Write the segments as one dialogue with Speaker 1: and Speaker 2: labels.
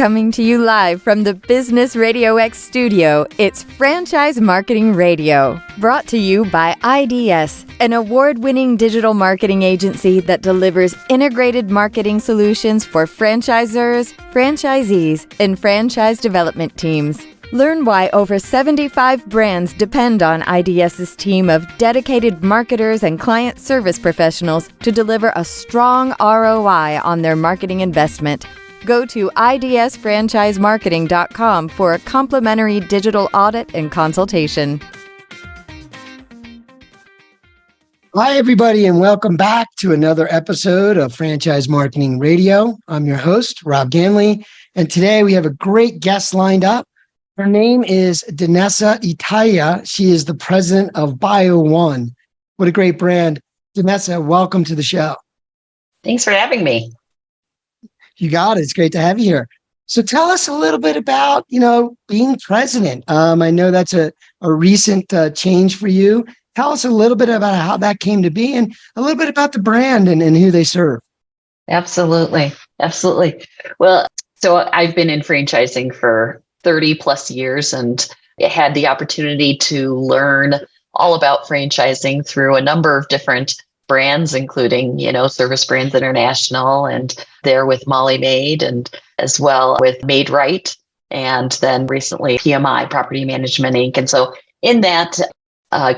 Speaker 1: Coming to you live from the Business RadioX studio, it's Franchise Marketing Radio, brought to you by IDS, an award-winning digital marketing agency that delivers integrated marketing solutions for franchisors, franchisees, and franchise development teams. Learn why over 75 brands depend on IDS's team of dedicated marketers and client service professionals to deliver a strong ROI on their marketing investment. Go to idsfranchisemarketing.com for a complimentary digital audit and consultation.
Speaker 2: Hi, everybody, and welcome back to another episode of Franchise Marketing Radio. I'm your host, Rob Ganley, and today we have a great guest lined up. Her name is Danessa Itaya. She is the president of Bio1. What a great brand. Danessa, welcome to the show.
Speaker 3: Thanks for having me.
Speaker 2: You got it. It's great to have you here. So tell us a little bit about, being president. I know that's a recent change for you. Tell us a little bit about how that came to be and a little bit about the brand and who they serve.
Speaker 3: Absolutely. Well, so I've been in franchising for 30 plus years and had the opportunity to learn all about franchising through a number of different brands, including, Service Brands International and there with Molly Maid and as well with Maid Right. And then recently PMI, Property Management Inc. And so in that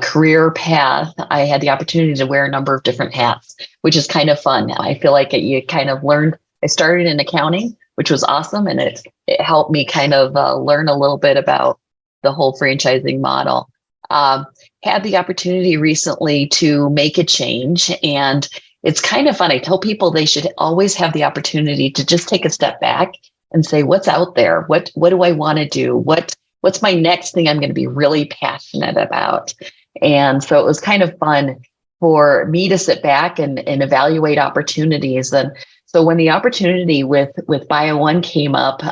Speaker 3: career path, I had the opportunity to wear a number of different hats, which is kind of fun. I feel like you kind of learned. I started in accounting, which was awesome. And it helped me kind of learn a little bit about the whole franchising model. Had the opportunity recently to make a change. And it's kind of fun. I tell people they should always have the opportunity to just take a step back and say, what's out there? What do I want to do? What's my next thing I'm going to be really passionate about? And so it was kind of fun for me to sit back and evaluate opportunities. And so when the opportunity with Bio1 came up,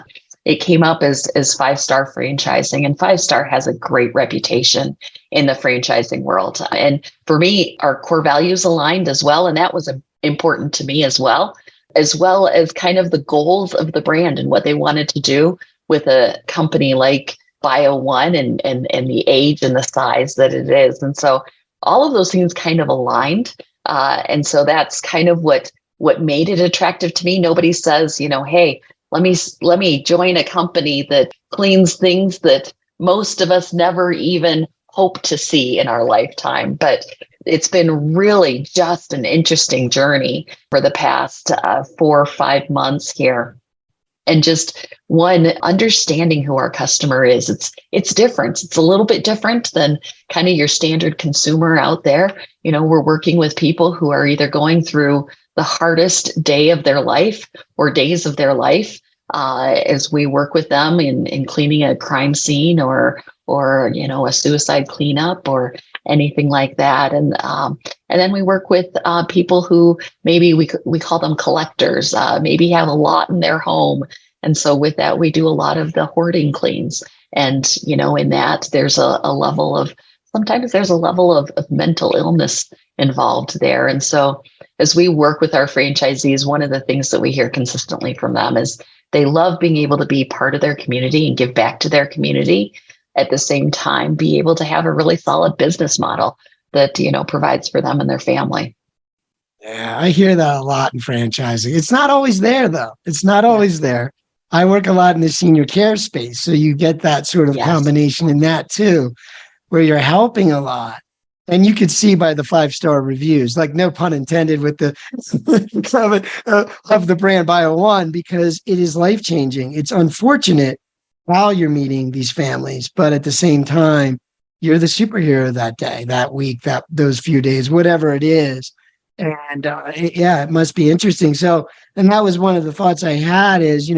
Speaker 3: it came up as 5-star franchising, and 5-star has a great reputation in the franchising world. And for me, our core values aligned as well. And that was important to me as well as kind of the goals of the brand and what they wanted to do with a company like Bio1 and the age and the size that it is. And so all of those things kind of aligned. And so that's kind of what made it attractive to me. Nobody says, hey, let me join a company that cleans things that most of us never even hope to see in our lifetime. But it's been really just an interesting journey for the past 4 or 5 months here. And just one, understanding who our customer is. It's different. It's a little bit different than kind of your standard consumer out there. We're working with people who are either going through the hardest day of their life or days of their life as we work with them in cleaning a crime scene or a suicide cleanup or anything like that. And then we work with people who maybe we call them collectors, maybe have a lot in their home. And so with that, we do a lot of the hoarding cleans. And, in that there's sometimes there's a level of mental illness involved there. And so as we work with our franchisees, one of the things that we hear consistently from them is they love being able to be part of their community and give back to their community. At the same time, be able to have a really solid business model that, provides for them and their family.
Speaker 2: Yeah, I hear that a lot in franchising. It's not always there, though. It's not always there. I work a lot in the senior care space, so you get that sort of combination in that too, where you're helping a lot. And you could see by the 5-star reviews, like no pun intended with the of the brand Bio1, because it is life-changing. It's unfortunate while you're meeting these families, but at the same time, you're the superhero that day, that week, those few days, whatever it is. And it must be interesting. So, and that was one of the thoughts I had is,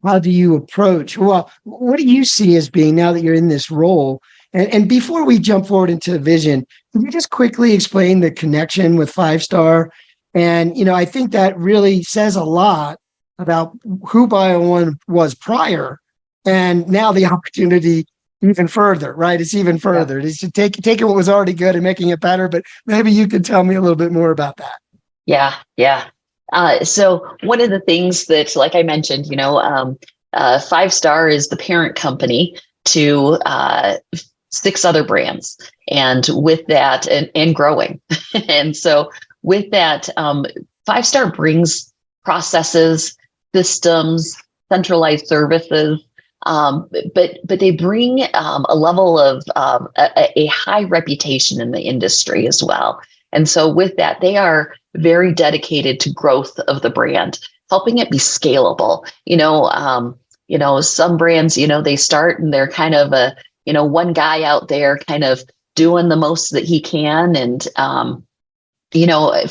Speaker 2: how do you approach? Well, what do you see as being, now that you're in this role? And before we jump forward into the vision, can you just quickly explain the connection with 5-star? And, I think that really says a lot about who Bio1 was prior, and now the opportunity even further, right? It's even further. It's to taking what was already good and making it better. But maybe you could tell me a little bit more about that.
Speaker 3: Yeah. So one of the things that, like I mentioned, Five Star is the parent company to 6 other brands. And with that, and growing. And so with that, Five Star brings processes, systems, centralized services, but they bring a level of a high reputation in the industry as well. And so with that, they are very dedicated to growth of the brand, helping it be scalable. Some brands, they start and they're kind of one guy out there kind of doing the most that he can. And,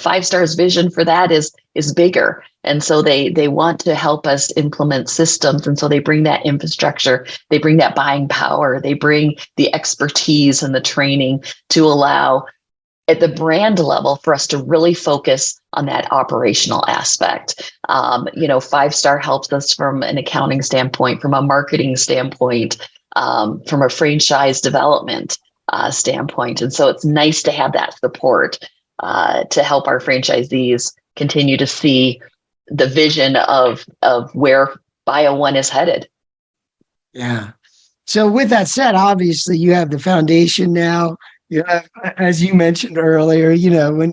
Speaker 3: Five Star's vision for that is bigger. And so they want to help us implement systems. And so they bring that infrastructure, they bring that buying power, they bring the expertise and the training to allow at the brand level for us to really focus on that operational aspect. Five Star helps us from an accounting standpoint, from a marketing standpoint, from a franchise development standpoint. And so it's nice to have that support to help our franchisees continue to see the vision of where Bio1 is headed.
Speaker 2: Yeah. So with that said, obviously you have the foundation now. You have, as you mentioned earlier,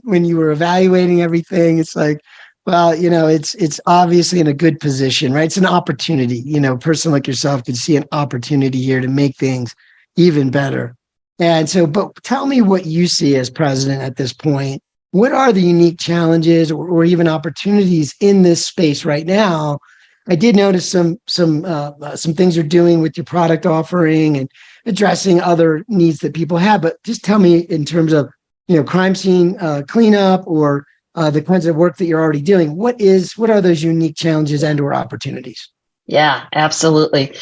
Speaker 2: when you were evaluating everything, it's like, well, it's obviously in a good position, right? It's an opportunity. A person like yourself could see an opportunity here to make things even better. And so, but tell me what you see as president at this point. What are the unique challenges or even opportunities in this space right now? I did notice some things you're doing with your product offering and addressing other needs that people have. But just tell me in terms of, crime scene cleanup or the kinds of work that you're already doing. What are those unique challenges and or opportunities?
Speaker 3: Yeah, absolutely.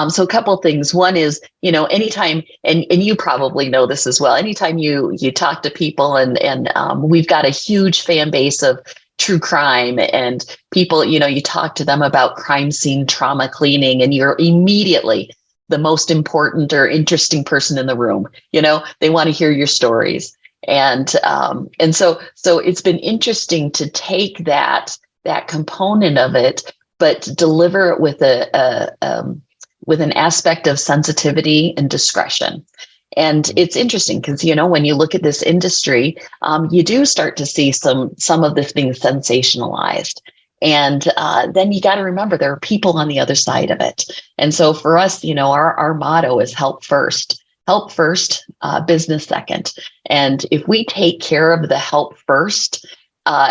Speaker 3: So a couple of things. One is, anytime, and you probably know this as well, anytime you talk to people and we've got a huge fan base of true crime and people, you talk to them about crime scene trauma cleaning and you're immediately the most important or interesting person in the room. They want to hear your stories. And so it's been interesting to take that component of it, but deliver it with with an aspect of sensitivity and discretion. And it's interesting because, when you look at this industry, you do start to see some of this being sensationalized. And then you got to remember there are people on the other side of it. And so for us, our motto is help first, business second. And if we take care of the help first,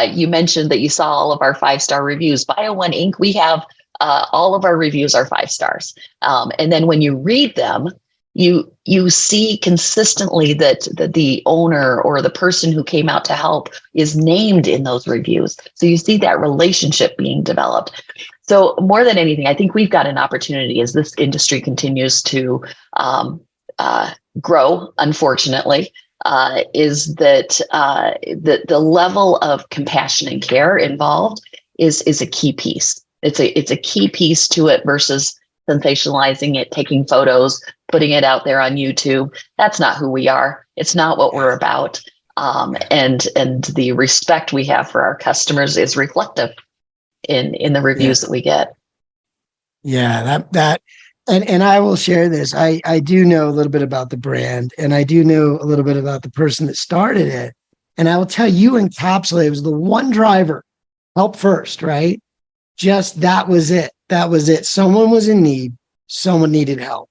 Speaker 3: you mentioned that you saw all of our 5-star reviews. Bio1 Inc., we have all of our reviews are 5 stars. And then when you read them, you see consistently that the owner or the person who came out to help is named in those reviews. So you see that relationship being developed. So more than anything, I think we've got an opportunity as this industry continues to grow, unfortunately, is that the level of compassion and care involved is a key piece. It's a key piece to it versus sensationalizing it, taking photos, putting it out there on YouTube. That's not who we are. It's not what we're about. And the respect we have for our customers is reflective in the reviews that we get.
Speaker 2: Yeah, and I will share this. I do know a little bit about the brand, and I do know a little bit about the person that started it. And I will tell you, encapsulate, it was the one driver, help first, right? Just that was it. That was it. Someone was in need. Someone needed help.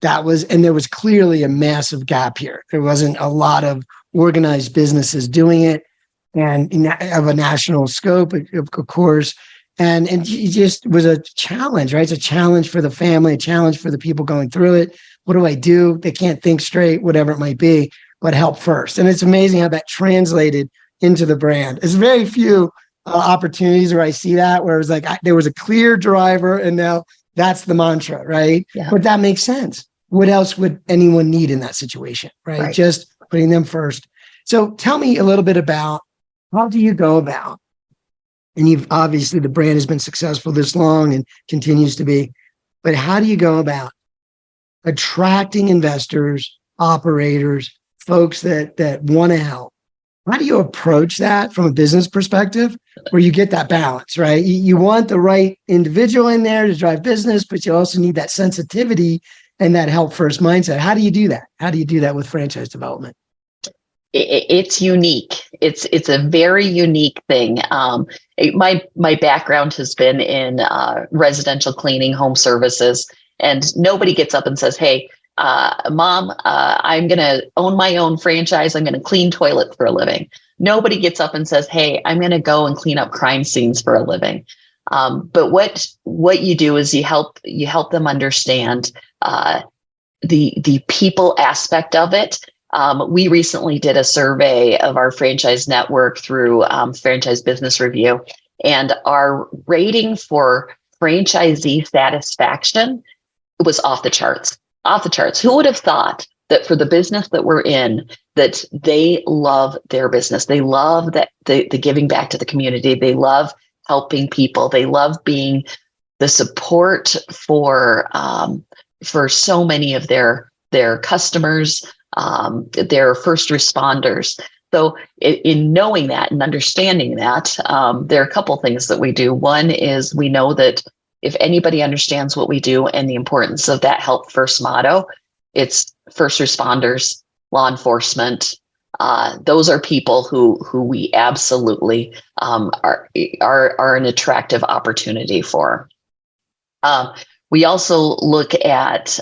Speaker 2: And there was clearly a massive gap here. There wasn't a lot of organized businesses doing it and of a national scope, of course. And it just was a challenge, right? It's a challenge for the family, a challenge for the people going through it. What do I do? They can't think straight, whatever it might be, but help first. And it's amazing how that translated into the brand. There's very few opportunities where I see that, where it was like there was a clear driver and now that's the mantra, right?
Speaker 3: Yeah.
Speaker 2: But that makes sense. What else would anyone need in that situation, right? Just putting them first. So tell me a little bit about how do you go about, and you've obviously the brand has been successful this long and continues to be, but how do you go about attracting investors, operators, folks that want to help How do you approach that from a business perspective where you get that balance, right? You want the right individual in there to drive business, but you also need that sensitivity and that help first mindset. How do you do that? How do you do that with franchise development?
Speaker 3: It's unique. It's a very unique thing. My background has been in residential cleaning, home services, and nobody gets up and says, "Hey, Mom, I'm going to own my own franchise. I'm going to clean toilets for a living." Nobody gets up and says, "Hey, I'm going to go and clean up crime scenes for a living." But what you do is you help them understand the people aspect of it. We recently did a survey of our franchise network through Franchise Business Review, and our rating for franchisee satisfaction was off the charts. Off the charts. Who would have thought that for the business that we're in, that they love their business? They love that the giving back to the community. They love helping people. They love being the support for so many of their customers, their first responders. So in knowing that and understanding that, there are a couple things that we do. One is we know that if anybody understands what we do and the importance of that help first motto, it's first responders, law enforcement. Those are people who we absolutely are an attractive opportunity for. We also look at,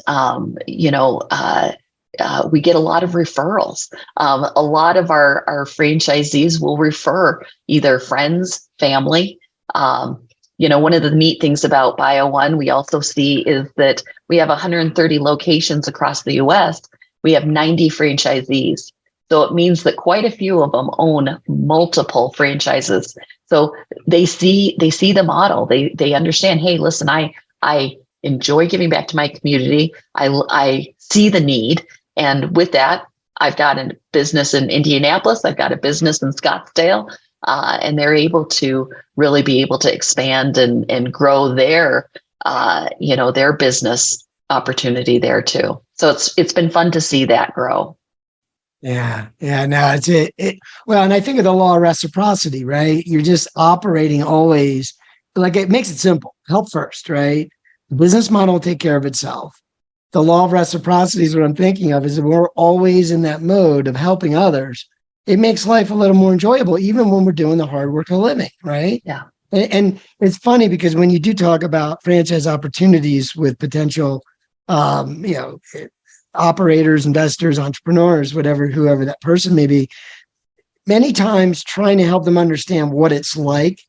Speaker 3: we get a lot of referrals. A lot of our franchisees will refer either friends, family. One of the neat things about Bio1 we also see is that we have 130 locations across the US. We have 90 franchisees. So it means that quite a few of them own multiple franchises. So they see the model. They understand, hey, listen, I enjoy giving back to my community. I see the need. And with that, I've got a business in Indianapolis. I've got a business in Scottsdale. And they're able to really be able to expand and grow their business opportunity there too. So it's been fun to see that grow.
Speaker 2: Yeah. No, it's it. Well, and I think of the law of reciprocity, right? You're just operating always like it makes it simple. Help first, right? The business model will take care of itself. The law of reciprocity is what I'm thinking of, is that we're always in that mode of helping others. It makes life a little more enjoyable, even when we're doing the hard work of living, right?
Speaker 3: Yeah.
Speaker 2: And it's funny because when you do talk about franchise opportunities with potential, operators, investors, entrepreneurs, whoever that person may be, many times trying to help them understand what it's like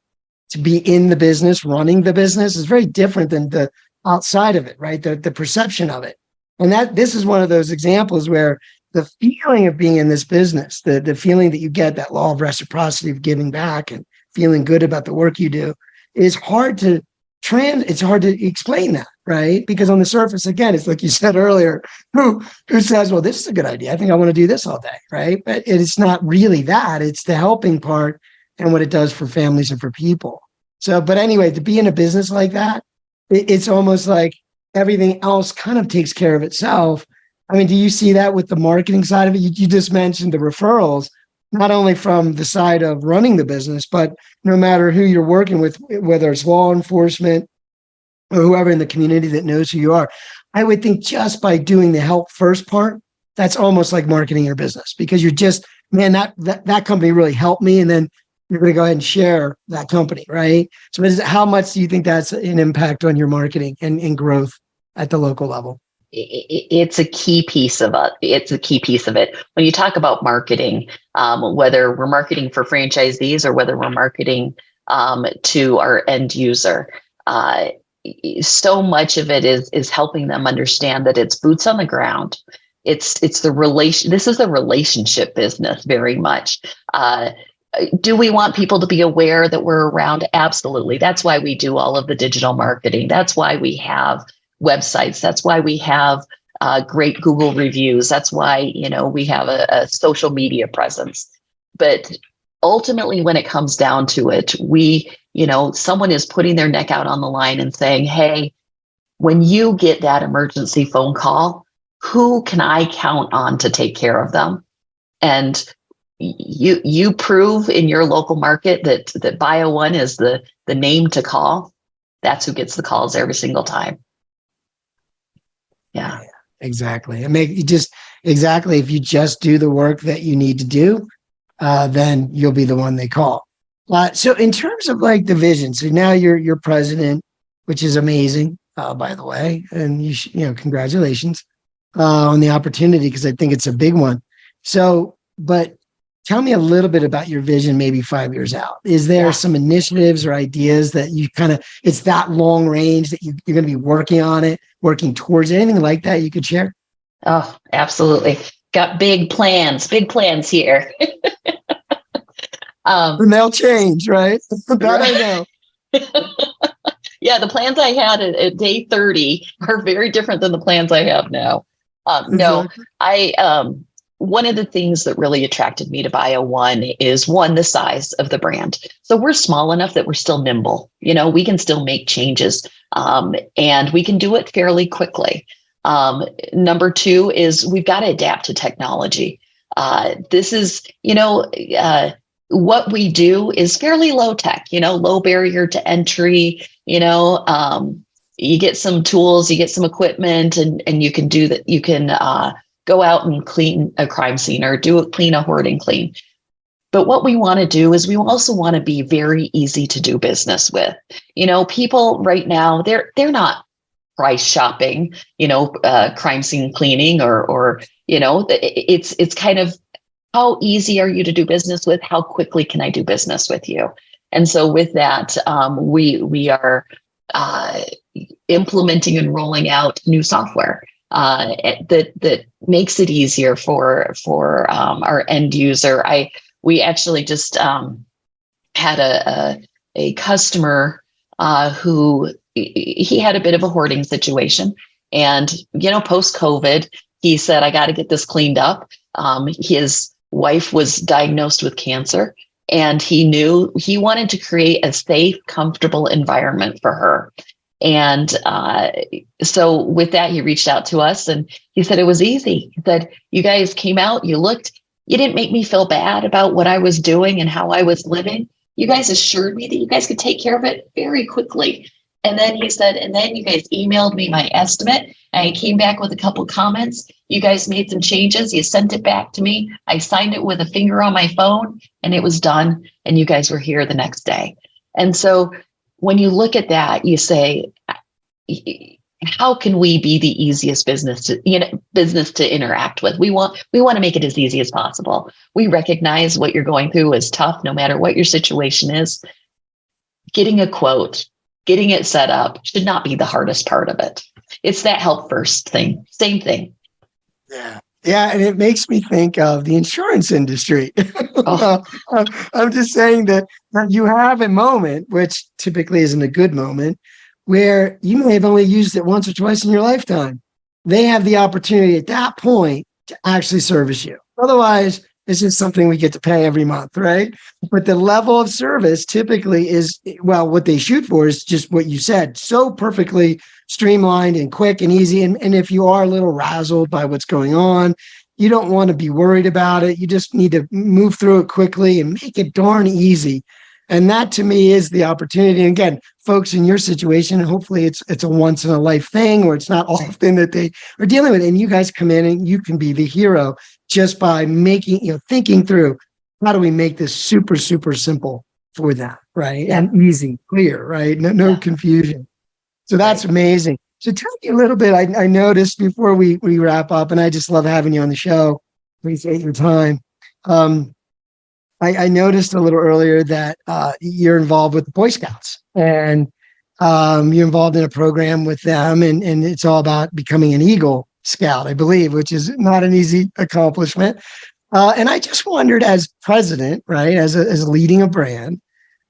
Speaker 2: to be in the business, running the business is very different than the outside of it, right? The perception of it. And this is one of those examples where the feeling of being in this business, the feeling that you get, that law of reciprocity of giving back and feeling good about the work you do, is hard to it's hard to explain that, right? Because on the surface, again, it's like you said earlier, who says, well, this is a good idea. I think I want to do this all day, right? But it's not really that. It's the helping part and what it does for families and for people. So, but anyway, to be in a business like that, it's almost like everything else kind of takes care of itself. I mean, do you see that with the marketing side of it? You just mentioned the referrals, not only from the side of running the business, but no matter who you're working with, whether it's law enforcement or whoever in the community that knows who you are. I would think just by doing the help first part, that's almost like marketing your business, because you're just, man, that company really helped me. And then you're going to go ahead and share that company, right? So how much do you think that's an impact on your marketing and growth at the local level?
Speaker 3: It's a key piece of it. It's a key piece of it. When you talk about marketing, whether we're marketing for franchisees or whether we're marketing to our end user, so much of it is helping them understand that it's boots on the ground. It's the relation. This is a relationship business very much. Do we want people to be aware that we're around? Absolutely. That's why we do all of the digital marketing. That's why we have websites. That's why we have great Google reviews. That's why, we have a social media presence. But ultimately, when it comes down to it, someone is putting their neck out on the line and saying, hey, when you get that emergency phone call, who can I count on to take care of them? And you prove in your local market that Bio One is the name to call. That's who gets the calls every single time. Yeah,
Speaker 2: exactly. And if you just do the work that you need to do, then you'll be the one they call. So in terms of like the vision, so now you're president, which is amazing, by the way, and congratulations on the opportunity, because I think it's a big one. So, but tell me a little bit about your vision, maybe 5 years out. Is there some initiatives or ideas that you it's that long range that you're going to be working towards anything like that you could share?
Speaker 3: Oh, absolutely. Got big plans here.
Speaker 2: And they'll change, right? That right. I know.
Speaker 3: Yeah, the plans I had at day 30 are very different than the plans I have now. No, one of the things that really attracted me to Bio One is the size of the brand. So we're small enough that we're still nimble. We can still make changes, and we can do it fairly quickly. Number two is we've got to adapt to technology. This is, what we do is fairly low tech, low barrier to entry. You get some tools, you get some equipment, and you can do that. You can go out and clean a crime scene or clean a hoarding clean. But what we want to do is we also want to be very easy to do business with. People right now, they're not price shopping, crime scene cleaning or it's kind of, how easy are you to do business with? How quickly can I do business with you? And so with that, we are implementing and rolling out new software that makes it easier for our end user. We actually just had a customer who he had a bit of a hoarding situation, and post COVID, he said, "I got to get this cleaned up." His wife was diagnosed with cancer, and he knew he wanted to create a safe, comfortable environment for her. And so with that, he reached out to us and he said, it was easy. He said, you guys came out, you looked, you didn't make me feel bad about what I was doing and how I was living. You guys assured me that you guys could take care of it very quickly. And then he said, and then you guys emailed me my estimate. I came back with a couple comments. You guys made some changes. You sent it back to me. I signed it with a finger on my phone and it was done. And you guys were here the next day. And so when you look at that, you say, how can we be the easiest business to interact with? We want to make it as easy as possible. We recognize what you're going through is tough, no matter what your situation is. Getting a quote, getting it set up should not be the hardest part of it. It's that help first thing. Same thing.
Speaker 2: Yeah. Yeah. And it makes me think of the insurance industry. Oh. I'm just saying that you have a moment, which typically isn't a good moment, where you may have only used it once or twice in your lifetime. They have the opportunity at that point to actually service you. Otherwise, it's just something we get to pay every month, right? But the level of service typically is, well, what they shoot for is just what you said, so perfectly streamlined and quick and easy. And if you are a little razzled by what's going on, you don't want to be worried about it. You just need to move through it quickly and make it darn easy. And that to me is the opportunity. And again, folks in your situation, hopefully it's a once in a life thing, or it's not often that they are dealing with it. And you guys come in and you can be the hero just by thinking through, how do we make this super, super simple for them, right? Yeah. And easy, clear, right? No confusion. So that's amazing. So tell me a little bit. I noticed before we wrap up, and I just love having you on the show. Appreciate your time. I noticed a little earlier that you're involved with the Boy Scouts, and you're involved in a program with them, and it's all about becoming an Eagle Scout, I believe, which is not an easy accomplishment. And I just wondered, as president, right, as leading a brand,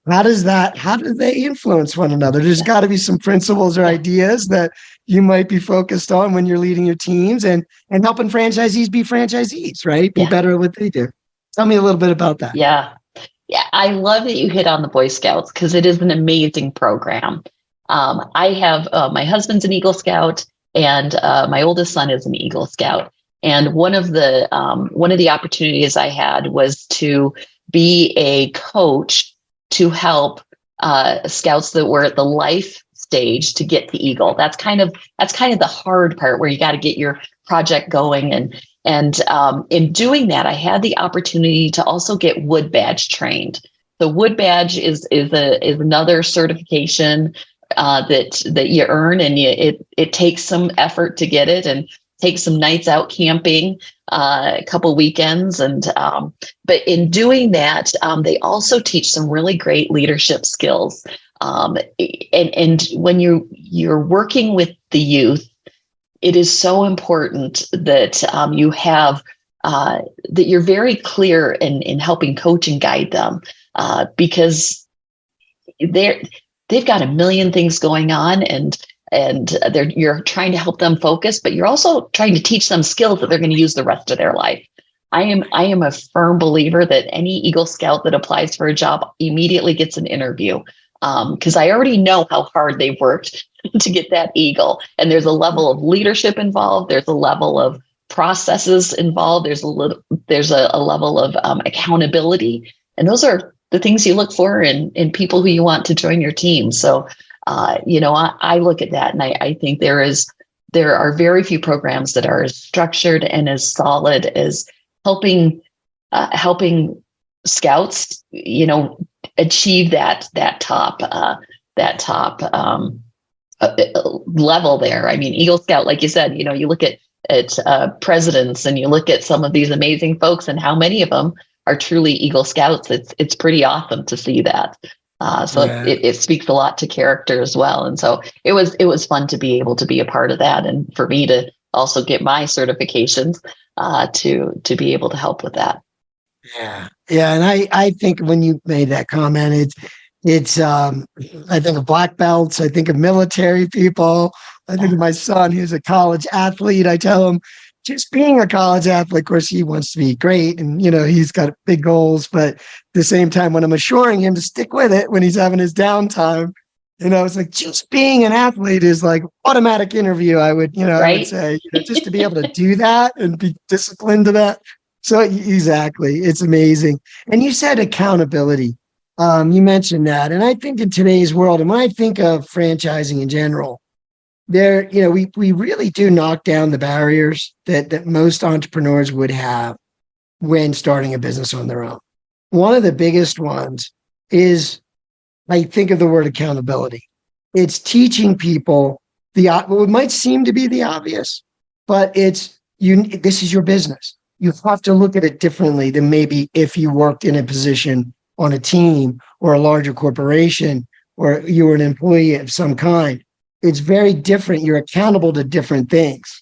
Speaker 2: how do they influence one another? There's got to be some principles or ideas that you might be focused on when you're leading your teams and helping franchisees be franchisees, right? Be better at what they do. Tell me a little bit about that.
Speaker 3: Yeah. I love that you hit on the Boy Scouts because it is an amazing program. I have my husband's an Eagle Scout and my oldest son is an Eagle Scout. And one of the opportunities I had was to be a coach to help scouts that were at the life stage to get the Eagle. That's kind of the hard part, where you got to get your project going. And in doing that, I had the opportunity to also get Wood Badge trained. The Wood Badge is another certification that you earn, and it takes some effort to get it, and takes some nights out camping, a couple weekends, and but in doing that, they also teach some really great leadership skills. And when you're working with the youth, it is so important that you have that you're very clear in helping coach and guide them, because they've got a million things going on, and you're trying to help them focus, but you're also trying to teach them skills that they're going to use the rest of their life. I am a firm believer that any Eagle Scout that applies for a job immediately gets an interview, because I already know how hard they've worked to get that Eagle. And there's a level of leadership involved. There's a level of processes involved. There's a level of accountability. And those are the things you look for in people who you want to join your team. So, I look at that, and I think there are very few programs that are as structured and as solid as helping scouts, achieve that top level there. I mean, Eagle Scout, like you said, you look at presidents, and you look at some of these amazing folks, and how many of them are truly Eagle Scouts. It's pretty awesome to see that. It speaks a lot to character as well. And so it was fun to be able to be a part of that, and for me to also get my certifications to be able to help with that.
Speaker 2: Yeah. Yeah. And I think when you made that comment, it's I think of black belts, I think of military people, I think of my son who's a college athlete. I tell him, just being a college athlete, of course, he wants to be great, and he's got big goals. But at the same time, when I'm assuring him to stick with it when he's having his downtime, it's like just being an athlete is like automatic interview. I would, right? I would say, just to be able to do that and be disciplined to that. So exactly, it's amazing. And you said accountability. You mentioned that, and I think in today's world, and when I think of franchising in general, we really do knock down the barriers that most entrepreneurs would have when starting a business on their own. One of the biggest ones is, I think of the word accountability. It's teaching people what might seem to be the obvious, but this is your business. You have to look at it differently than maybe if you worked in a position on a team or a larger corporation, or you were an employee of some kind. It's very different. You're accountable to different things,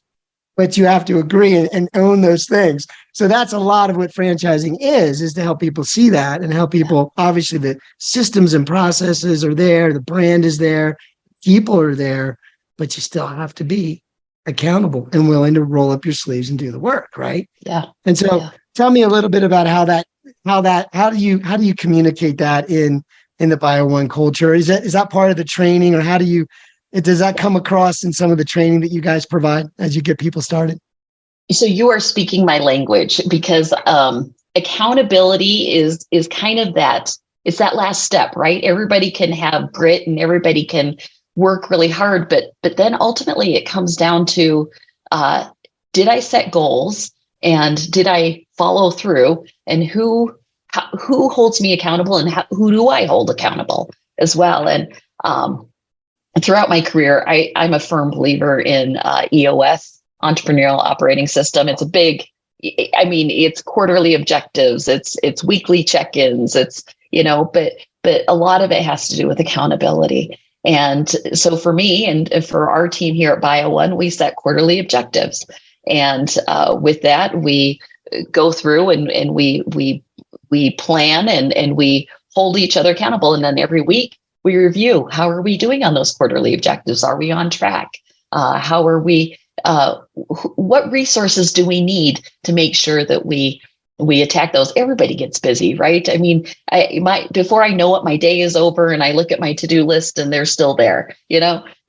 Speaker 2: but you have to agree and own those things. So that's a lot of what franchising is to help people see that, and help people. Obviously, the systems and processes are there. The brand is there. People are there, but you still have to be accountable and willing to roll up your sleeves and do the work. Right.
Speaker 3: Yeah.
Speaker 2: And so tell me a little bit about how do you communicate that in the Bio One culture? Is that part of the training, or does that come across in some of the training that you guys provide as you get people started?
Speaker 3: So you are speaking my language, because accountability is kind of it's that last step, right? Everybody can have grit and everybody can work really hard, but then ultimately it comes down to, did I set goals, and did I follow through, and who holds me accountable, and who do I hold accountable as well? And throughout my career, I'm a firm believer in EOS, Entrepreneurial Operating System. It's it's quarterly objectives, it's weekly check-ins, but a lot of it has to do with accountability. And so for me and for our team here at Bio One, we set quarterly objectives. And with that, we go through and we plan and we hold each other accountable. And then every week, we review, how are we doing on those quarterly objectives? Are we on track? How are we? What resources do we need to make sure that we attack those? Everybody gets busy, right? I mean, before I know it, my day is over, and I look at my to-do list, and they're still there.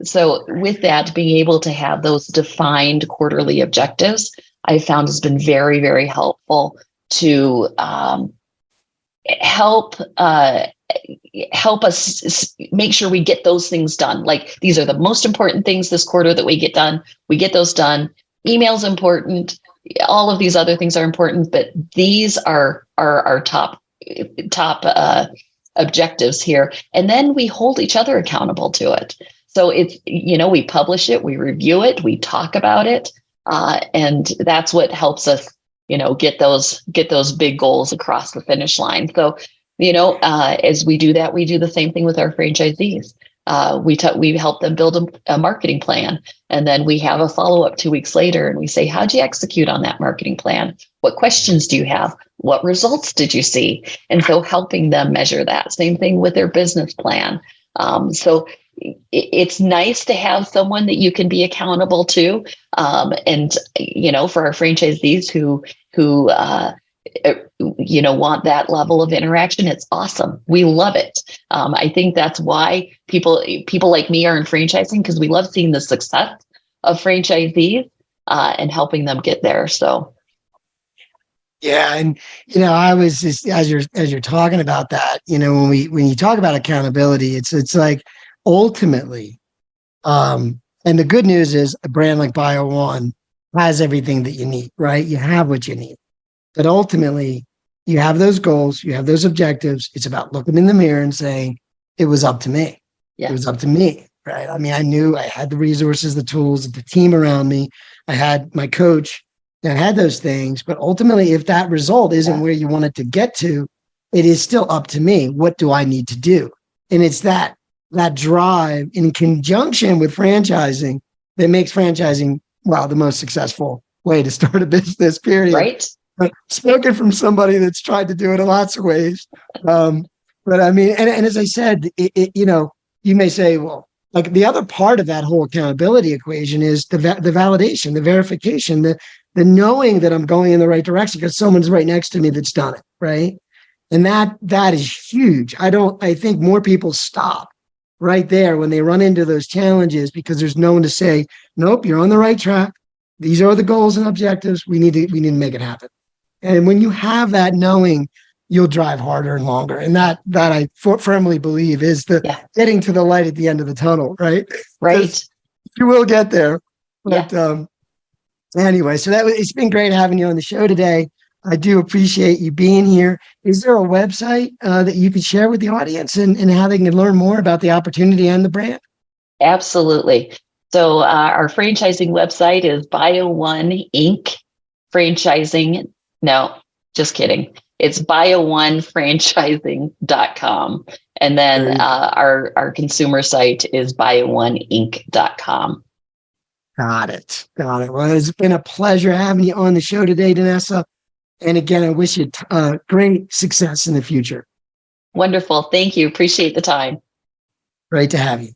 Speaker 3: So with that, being able to have those defined quarterly objectives I found has been very, very helpful to help us make sure we get those things done. Like, these are the most important things this quarter that we get done. We get those done. Email's important. All of these other things are important, but these are our top objectives here. And then we hold each other accountable to it. So it's, we publish it, we review it, we talk about it. And that's what helps us, get those big goals across the finish line. So, as we do that, we do the same thing with our franchisees. We help them build a marketing plan, and then we have a follow-up 2 weeks later, and we say, how'd you execute on that marketing plan? What questions do you have? What results did you see? And so helping them measure that. Same thing with their business plan. So it's nice to have someone that you can be accountable to. And, for our franchisees who want that level of interaction, it's awesome. We love it. I think that's why people like me are in franchising, because we love seeing the success of franchisees and helping them get there. So.
Speaker 2: Yeah. And, I was just, as you're talking about that, when you talk about accountability, it's like ultimately, and the good news is a brand like Bio One has everything that you need, right? You have what you need. But ultimately, you have those goals, you have those objectives. It's about looking in the mirror and saying, it was up to me. Yeah. It was up to me, right? I mean, I knew I had the resources, the tools, the team around me. I had my coach that had those things. But ultimately, if that result isn't where you want it to get to, it is still up to me. What do I need to do? And it's that drive in conjunction with franchising that makes franchising, the most successful way to start a business, period.
Speaker 3: Right.
Speaker 2: Spoken from somebody that's tried to do it in lots of ways. But I mean, and as I said, you may say, well, like the other part of that whole accountability equation is the validation, the verification, the knowing that I'm going in the right direction because someone's right next to me that's done it, right? And that is huge. I think more people stop right there when they run into those challenges because there's no one to say, nope, you're on the right track. These are the goals and objectives. We need to make it happen. And when you have that knowing, you'll drive harder and longer. And that I firmly believe is getting to the light at the end of the tunnel, right?
Speaker 3: Right.
Speaker 2: You will get there. But anyway, so it's been great having you on the show today. I do appreciate you being here. Is there a website that you could share with the audience and how they can learn more about the opportunity and the brand?
Speaker 3: Absolutely. So our franchising website is Bio One Inc. Franchising. No, just kidding. It's bio1franchising.com. And then our consumer site is bio1inc.com.
Speaker 2: Got it. Well, it's been a pleasure having you on the show today, Danessa. And again, I wish you great success in the future.
Speaker 3: Wonderful. Thank you. Appreciate the time.
Speaker 2: Great to have you.